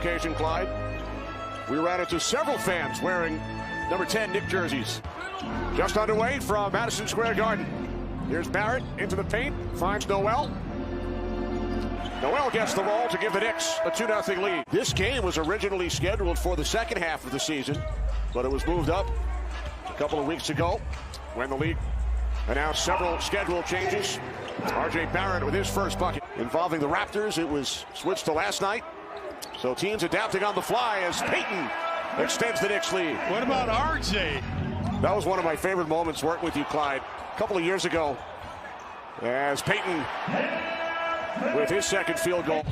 occasion, Clyde. We ran into several fans wearing number 10 Knicks jerseys. Just underway from Madison Square Garden. Here's Barrett into the paint, finds Noel. Noel gets the roll to give the Knicks a 2-0 lead. This game was originally scheduled for the second half of the season, but it was moved up a couple of weeks ago when the league announced several schedule changes. R.J. Barrett with his first bucket. Involving the Raptors, it was switched to last night. So teams adapting on the fly as Payton extends the Knicks lead. What about R.J.? That was one of my favorite moments working with you, Clyde, a couple of years ago, as Payton with his second field goal.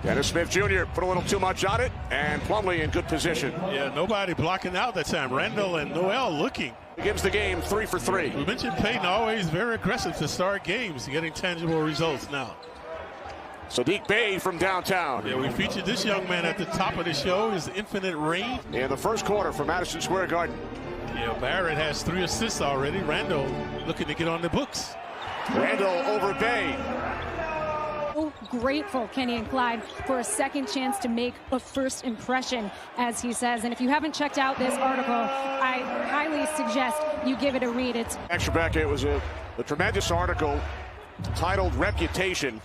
Dennis Smith Jr. put a little too much on it, and Plumlee in good position. Yeah, nobody blocking out that time. Randall and Noel looking. Begins the game 3 for 3. We mentioned Payton always very aggressive to start games, getting tangible results now. Sadiq Bey from downtown. Yeah, we featured this young man at the top of the show, his infinite range. In the first quarter from Madison Square Garden. Yeah, Barrett has 3 assists already. Randall looking to get on the books. Randall over Bey. So grateful, Kenny and Clyde, for a second chance to make a first impression, as he says. And if you haven't checked out this article, I highly suggest you give it a read. It's Rebecca, it was a tremendous article titled Reputation.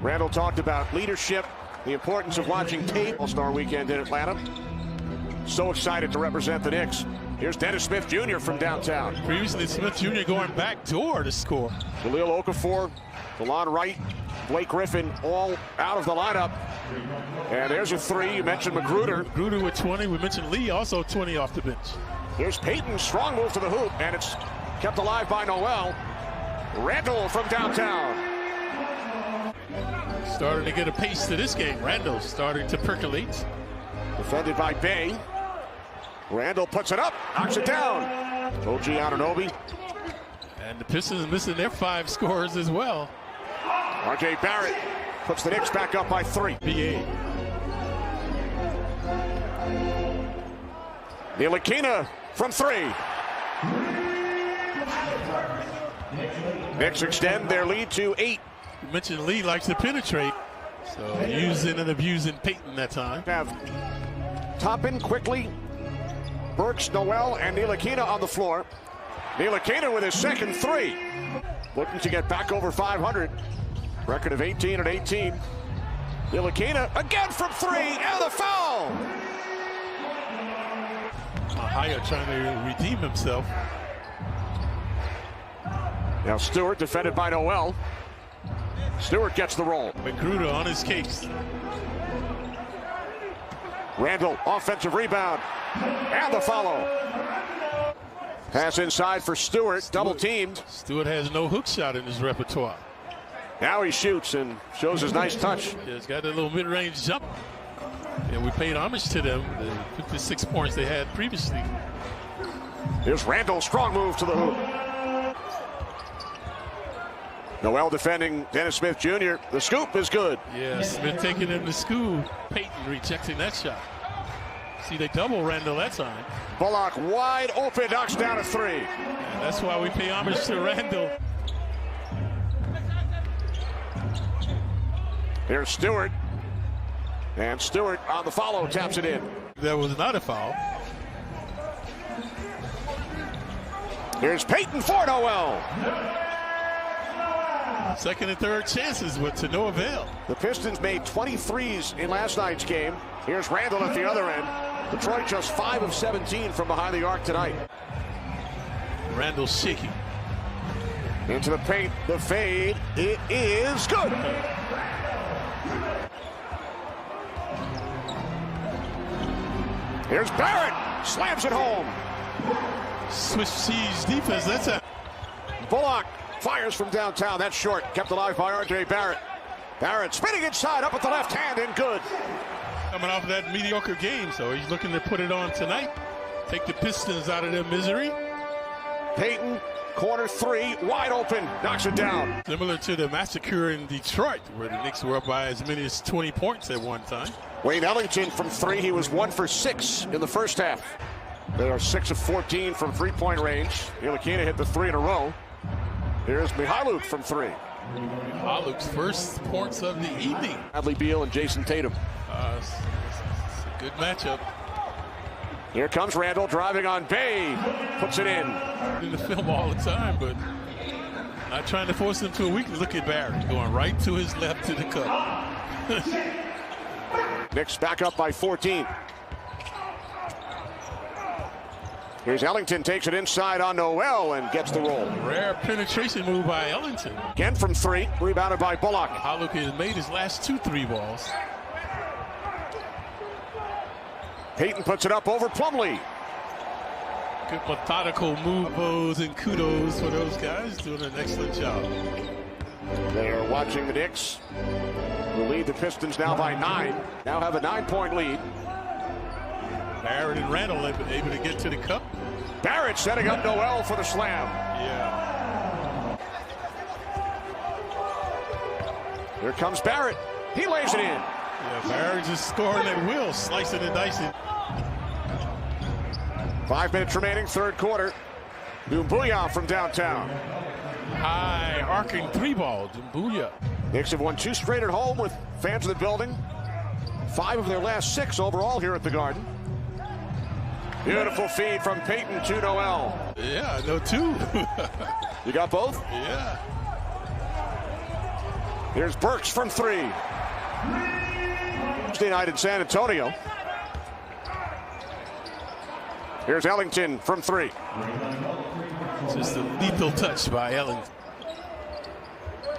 Randall talked about leadership, the importance of watching tape. All-Star Weekend in Atlanta. So excited to represent the Knicks. Here's Dennis Smith Jr. from downtown. Previously, Smith Jr. going back door to score. Jahlil Okafor, DeLon Wright, Blake Griffin, all out of the lineup. And there's a 3. You mentioned Magruder. Magruder with 20. We mentioned Lee, also 20 off the bench. Here's Payton, strong move to the hoop, and it's kept alive by Noel. Randall from downtown. Starting to get a pace to this game. Randall starting to percolate. Defended by Bey. Randall puts it up, knocks it down. OG Anunoby. And the Pistons missing their 5 scores as well. R.J. Barrett puts the Knicks back up by 3. BA. Ntilikina from 3. Knicks extend their lead to 8. You mentioned Lee likes to penetrate, so using and abusing Payton that time. Have Toppin quickly, Burks, Noel, and Ntilikina on the floor. Ntilikina with his second 3. Looking to get back over 500. Record of 18 and 18. Ntilikina again from 3, and the foul! Mahaya trying to redeem himself. Now Stewart defended by Noel. Stewart gets the roll. Magruder on his case. Randall, offensive rebound, and the follow. Pass inside for Stewart, double teamed. Stewart has no hook shot in his repertoire. Now he shoots and shows his nice touch. Yeah, he's got a little mid-range jump. And we paid homage to them, the 56 points they had previously. Here's Randall, strong move to the hoop. Noel defending Dennis Smith Jr. The scoop is good. Yeah, Smith taking him to school. Payton rejecting that shot. See, they double Randall that time. Bullock wide open, knocks down a 3. And that's why we pay homage to Randall. Here's Stewart. And Stewart on the follow, taps it in. That was not a foul. Here's Payton for Noel. Second and third chances, but to no avail. The Pistons made 23s in last night's game. Here's Randall at the other end. Detroit just 5 of 17 from behind the arc tonight. Randall shaking. Into the paint, the fade, it is good. Here's Barrett, slams it home. Swiss cheese defense, that's it. Bullock fires from downtown, that's short, kept alive by R.J. Barrett. Barrett spinning inside, up with the left hand, and good. Coming off of that mediocre game, so he's looking to put it on tonight. Take the Pistons out of their misery. Payton, corner 3, wide open, knocks it down. Similar to the massacre in Detroit, where the Knicks were up by as many as 20 points at one time. Wayne Ellington from 3, he was 1 for 6 in the first half. They are 6 of 14 from 3-point range. Ntilikina hit the 3 in a row. Here's Mihailuk from 3. Luke's first points of the evening. Bradley Beal and Jason Tatum. It's a good matchup. Here comes Randall driving on Bay. Puts it in. In the film all the time, but not trying to force him to a weakness. Look at Barrett going right to his left to the cup. Knicks back up by 14. Here's Ellington, takes it inside on Noel and gets the roll. Rare penetration move by Ellington. Again from 3, rebounded by Bullock. Luke has made his last 2 3 balls. Payton puts it up over Plumlee. Good methodical moves and kudos for those guys, doing an excellent job. They are watching the Knicks, who lead the Pistons now by 9. Now have a 9-point lead. Barrett and Randall able to get to the cup. Barrett setting up Noel for the slam. Yeah. Here comes Barrett. He lays it in. Yeah, Barrett just scoring at will, slicing and dicing. 5 minutes remaining, third quarter. Doumbouya from downtown. High arcing 3-ball, Doumbouya. Knicks have won 2 straight at home with fans in the building. 5 of their last 6 overall here at the Garden. Beautiful feed from Payton to Noel. Yeah, no 2. You got both? Yeah. Here's Burks from 3. Tuesday night in San Antonio. Here's Ellington from 3. Just a lethal touch by Ellington.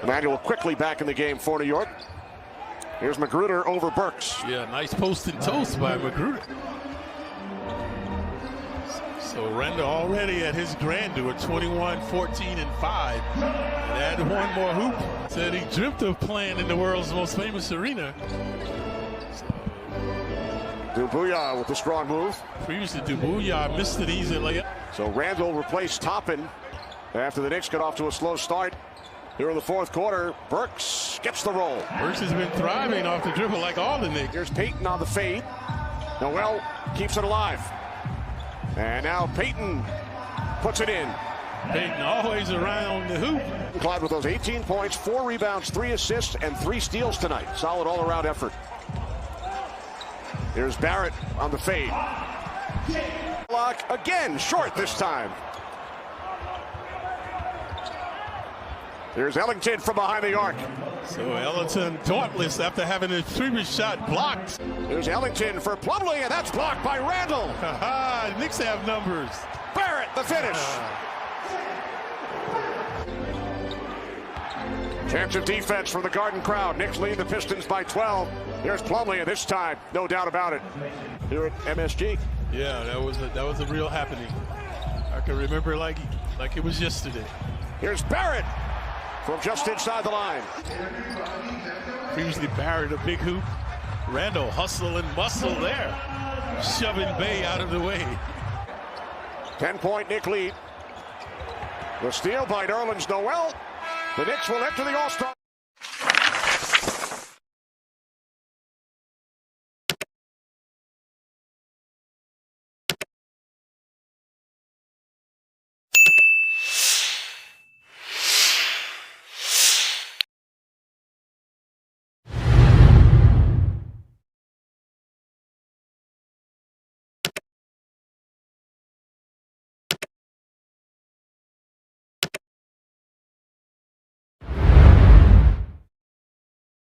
Emmanuel quickly back in the game for New York. Here's Magruder over Burks. Yeah, nice post and toast by Magruder. So Randall already at his grandeur, 21, 14, and 5. And add one more hoop. Said he dreamt of playing in the world's most famous arena. Doumbouya with the strong move. Previously, Doumbouya missed an easy layup. So Randall replaced Toppin after the Knicks got off to a slow start. Here in the fourth quarter, Burks gets the roll. Burks has been thriving off the dribble like all the Knicks. Here's Payton on the fade. Noel keeps it alive. And now Payton puts it in. Payton always around the hoop. Clyde with those 18 points, 4 rebounds, 3 assists, and 3 steals tonight. Solid all-around effort. Here's Barrett on the fade. Block again, short this time. Here's Ellington from behind the arc. So Ellington dauntless after having his previous shot blocked. There's Ellington for Plumlee, and that's blocked by Randall. Haha, Knicks have numbers. Barrett, the finish. Chance of defense from the Garden crowd. Knicks lead the Pistons by 12. Here's Plumlee, and this time, no doubt about it, here at MSG. Yeah, that was a real happening. I can remember like it was yesterday. Here's Barrett from just inside the line. Previously Barrett, a big hoop. Randall hustle and muscle there, shoving Bay out of the way. 10-point Knick lead. The steal by Nerlens Noel. The Knicks will enter the All-Star.